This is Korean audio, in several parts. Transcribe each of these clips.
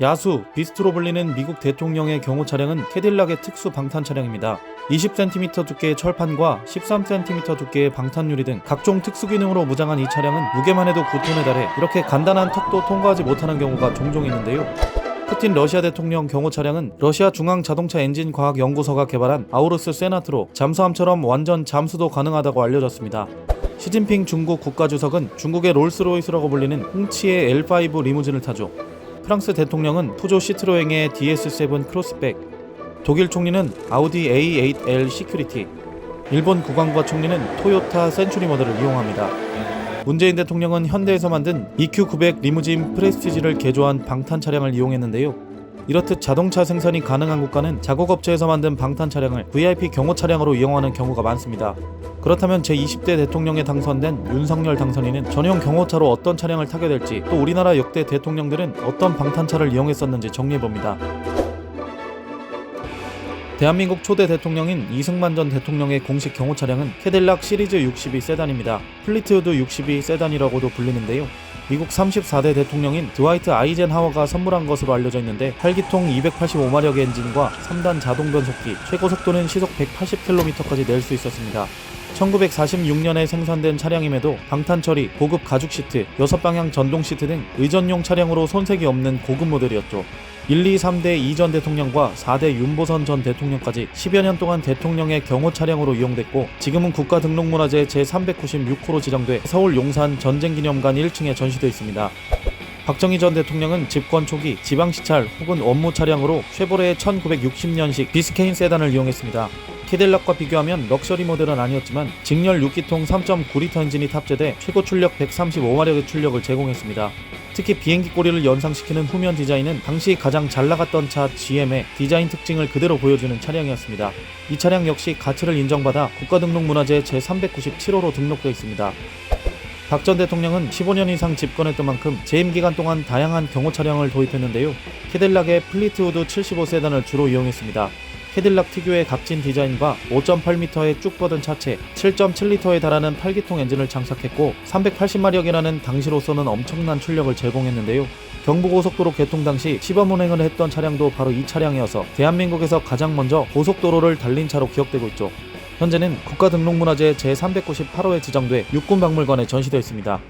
야수, 비스트로 불리는 미국 대통령의 경호 차량은 캐딜락의 특수 방탄 차량입니다. 20cm 두께의 철판과 13cm 두께의 방탄유리 등 각종 특수 기능으로 무장한 이 차량은 무게만 해도 9톤에 달해 이렇게 간단한 턱도 통과하지 못하는 경우가 종종 있는데요. 푸틴 러시아 대통령 경호 차량은 러시아 중앙자동차 엔진 과학 연구소가 개발한 아우루스 세나트로 잠수함처럼 완전 잠수도 가능하다고 알려졌습니다. 시진핑 중국 국가주석은 중국의 롤스로이스라고 불리는 홍치의 L5 리무진을 타죠. 프랑스 대통령은 푸조 시트로엥의 DS7 크로스백, 독일 총리는 아우디 A8L 시큐리티, 일본 국방부 총리는 토요타 센츄리 모델을 이용합니다. 문재인 대통령은 현대에서 만든 EQ900 리무진 프레스티지를 개조한 방탄 차량을 이용했는데요. 이렇듯 자동차 생산이 가능한 국가는 자국업체에서 만든 방탄 차량을 VIP 경호 차량으로 이용하는 경우가 많습니다. 그렇다면 제20대 대통령에 당선된 윤석열 당선인은 전용 경호차로 어떤 차량을 타게 될지, 또 우리나라 역대 대통령들은 어떤 방탄차를 이용했었는지 정리해봅니다. 대한민국 초대 대통령인 이승만 전 대통령의 공식 경호 차량은 캐딜락 시리즈 62 세단입니다. 플리트우드 62 세단이라고도 불리는데요. 미국 34대 대통령인 드와이트 아이젠하워가 선물한 것으로 알려져 있는데 8기통 285마력의 엔진과 3단 자동 변속기, 최고 속도는 시속 180km까지 낼 수 있었습니다. 1946년에 생산된 차량임에도 방탄 처리, 고급 가죽 시트, 6방향 전동 시트 등 의전용 차량으로 손색이 없는 고급 모델이었죠. 1, 2, 3대 이 전 대통령과 4대 윤보선 전 대통령까지 10여 년 동안 대통령의 경호 차량으로 이용됐고, 지금은 국가등록문화재 제396호로 지정돼 서울 용산 전쟁기념관 1층에 전시되어 있습니다. 박정희 전 대통령은 집권 초기 지방시찰 혹은 업무 차량으로 쉐보레의 1960년식 비스케인 세단을 이용했습니다. 캐딜락과 비교하면 럭셔리 모델은 아니었지만 직렬 6기통 3.9리터 엔진이 탑재돼 최고 출력 135마력의 출력을 제공했습니다. 특히 비행기 꼬리를 연상시키는 후면 디자인은 당시 가장 잘나갔던 차 GM의 디자인 특징을 그대로 보여주는 차량이었습니다. 이 차량 역시 가치를 인정받아 국가등록문화재 제397호로 등록되어 있습니다. 박 전 대통령은 15년 이상 집권했던 만큼 재임 기간 동안 다양한 경호 차량을 도입했는데요. 캐딜락의 플리트우드 75 세단을 주로 이용했습니다. 캐딜락 특유의 각진 디자인과 5.8m의 쭉 뻗은 차체, 7.7리터에 달하는 8기통 엔진을 장착했고 380마력이라는 당시로서는 엄청난 출력을 제공했는데요. 경부고속도로 개통 당시 시범 운행을 했던 차량도 바로 이 차량이어서 대한민국에서 가장 먼저 고속도로를 달린 차로 기억되고 있죠. 현재는 국가등록문화재 제398호에 지정돼 육군박물관에 전시되어 있습니다.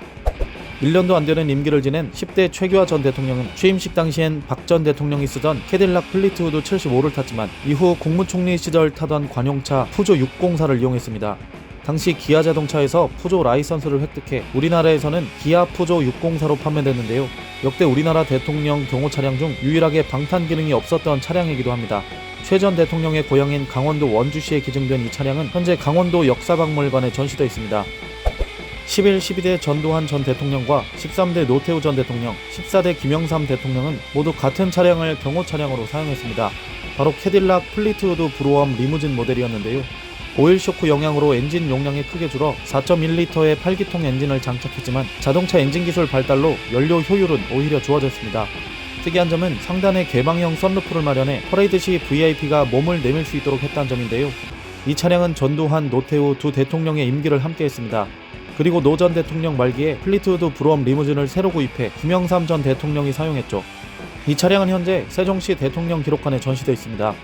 1년도 안 되는 임기를 지낸 10대 최규하 전 대통령은 취임식 당시엔 박 전 대통령이 쓰던 캐딜락 플리트우드 75를 탔지만 이후 국무총리 시절 타던 관용차 푸조 604를 이용했습니다. 당시 기아 자동차에서 푸조 라이선스를 획득해 우리나라에서는 기아 푸조 604로 판매됐는데요. 역대 우리나라 대통령 경호 차량 중 유일하게 방탄 기능이 없었던 차량이기도 합니다. 최 전 대통령의 고향인 강원도 원주시에 기증된 이 차량은 현재 강원도 역사박물관에 전시되어 있습니다. 11, 12대 전두환 전 대통령과 13대 노태우 전 대통령, 14대 김영삼 대통령은 모두 같은 차량을 경호 차량으로 사용했습니다. 바로 캐딜락 플리트우드 브로엄 리무진 모델이었는데요. 오일 쇼크 영향으로 엔진 용량이 크게 줄어 4.1리터의 8기통 엔진을 장착했지만 자동차 엔진 기술 발달로 연료 효율은 오히려 좋아졌습니다. 특이한 점은 상단에 개방형 썬루프를 마련해 퍼레이드 시 VIP가 몸을 내밀 수 있도록 했다는 점인데요. 이 차량은 전두환, 노태우 두 대통령의 임기를 함께했습니다. 그리고 노 전 대통령 말기에 플리트우드 브로엄 리무진을 새로 구입해 김영삼 전 대통령이 사용했죠. 이 차량은 현재 세종시 대통령 기록관에 전시되어 있습니다.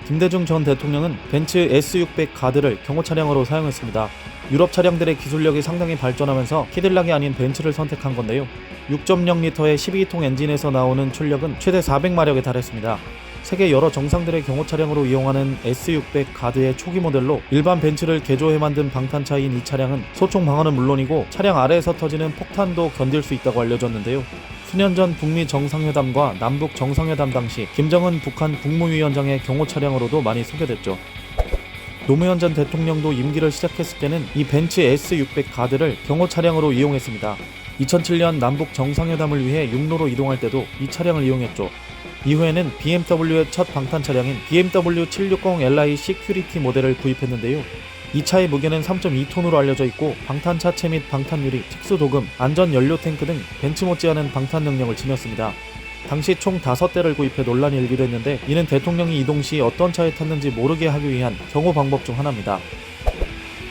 김대중 전 대통령은 벤츠 S600 가드를 경호 차량으로 사용했습니다. 유럽 차량들의 기술력이 상당히 발전하면서 캐딜락이 아닌 벤츠를 선택한 건데요. 6.0리터의 12기통 엔진에서 나오는 출력은 최대 400마력에 달했습니다. 세계 여러 정상들의 경호 차량으로 이용하는 S600 가드의 초기 모델로 일반 벤츠를 개조해 만든 방탄차인 이 차량은 소총 방어는 물론이고 차량 아래에서 터지는 폭탄도 견딜 수 있다고 알려졌는데요. 수년 전 북미 정상회담과 남북 정상회담 당시 김정은 북한 국무위원장의 경호 차량으로도 많이 소개됐죠. 노무현 전 대통령도 임기를 시작했을 때는 이 벤츠 S600 가드를 경호 차량으로 이용했습니다. 2007년 남북 정상회담을 위해 육로로 이동할 때도 이 차량을 이용했죠. 이후에는 BMW의 첫 방탄 차량인 BMW 760Li 시큐리티 모델을 구입했는데요. 이 차의 무게는 3.2톤으로 알려져 있고 방탄 차체 및 방탄 유리, 특수 도금, 안전 연료 탱크 등 벤츠 못지않은 방탄 능력을 지녔습니다. 당시 총 5대를 구입해 논란이 일기도 했는데 이는 대통령이 이동 시 어떤 차에 탔는지 모르게 하기 위한 경호 방법 중 하나입니다.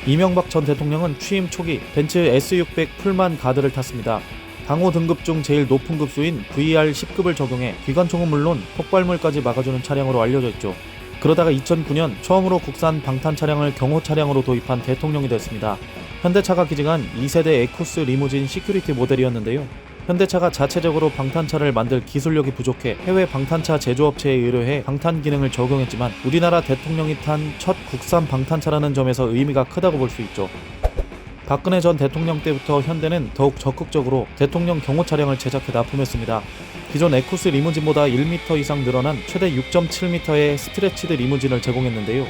이명박 전 대통령은 취임 초기 벤츠 S600 풀만 가드를 탔습니다. 당호 등급 중 제일 높은 급수인 VR 10급을 적용해 기관총은 물론 폭발물까지 막아주는 차량으로 알려져 있죠. 그러다가 2009년 처음으로 국산 방탄 차량을 경호 차량으로 도입한 대통령이 됐습니다. 현대차가 기증한 2세대 에쿠스 리무진 시큐리티 모델이었는데요. 현대차가 자체적으로 방탄차를 만들 기술력이 부족해 해외 방탄차 제조업체에 의뢰해 방탄 기능을 적용했지만 우리나라 대통령이 탄 첫 국산 방탄차라는 점에서 의미가 크다고 볼 수 있죠. 박근혜 전 대통령 때부터 현대는 더욱 적극적으로 대통령 경호 차량을 제작해 납품했습니다. 기존 에쿠스 리무진보다 1m 이상 늘어난 최대 6.7m의 스트레치드 리무진을 제공했는데요.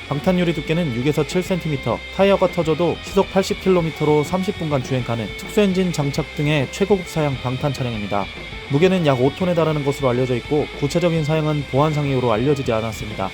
방탄 유리 두께는 6에서 7cm, 타이어가 터져도 시속 80km로 30분간 주행 가능, 특수 엔진 장착 등의 최고급 사양 방탄 차량입니다. 무게는 약 5톤에 달하는 것으로 알려져 있고 구체적인 사양은 보안상 이유로 알려지지 않았습니다.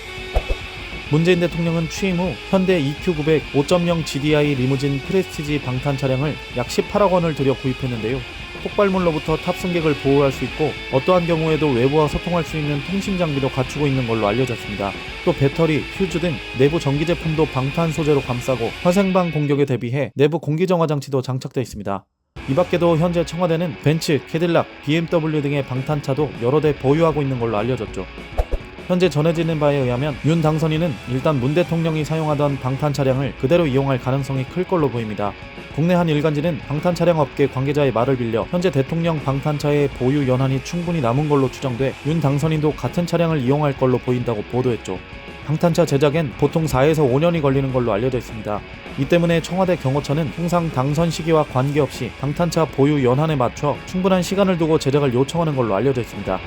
문재인 대통령은 취임 후 현대 EQ900 5.0 GDI 리무진 프레스티지 방탄 차량을 약 18억 원을 들여 구입했는데요. 폭발물로부터 탑승객을 보호할 수 있고 어떠한 경우에도 외부와 소통할 수 있는 통신 장비도 갖추고 있는 걸로 알려졌습니다. 또 배터리, 퓨즈 등 내부 전기 제품도 방탄 소재로 감싸고 화생방 공격에 대비해 내부 공기 정화 장치도 장착되어 있습니다. 이 밖에도 현재 청와대는 벤츠, 캐딜락, BMW 등의 방탄차도 여러 대 보유하고 있는 걸로 알려졌죠. 현재 전해지는 바에 의하면 윤 당선인은 일단 문 대통령이 사용하던 방탄 차량을 그대로 이용할 가능성이 클 걸로 보입니다. 국내 한 일간지는 방탄 차량 업계 관계자의 말을 빌려 현재 대통령 방탄차의 보유 연한이 충분히 남은 걸로 추정돼 윤 당선인도 같은 차량을 이용할 걸로 보인다고 보도했죠. 방탄차 제작엔 보통 4에서 5년이 걸리는 걸로 알려져 있습니다. 이 때문에 청와대 경호처는 통상 당선 시기와 관계없이 방탄차 보유 연한에 맞춰 충분한 시간을 두고 제작을 요청하는 걸로 알려져 있습니다.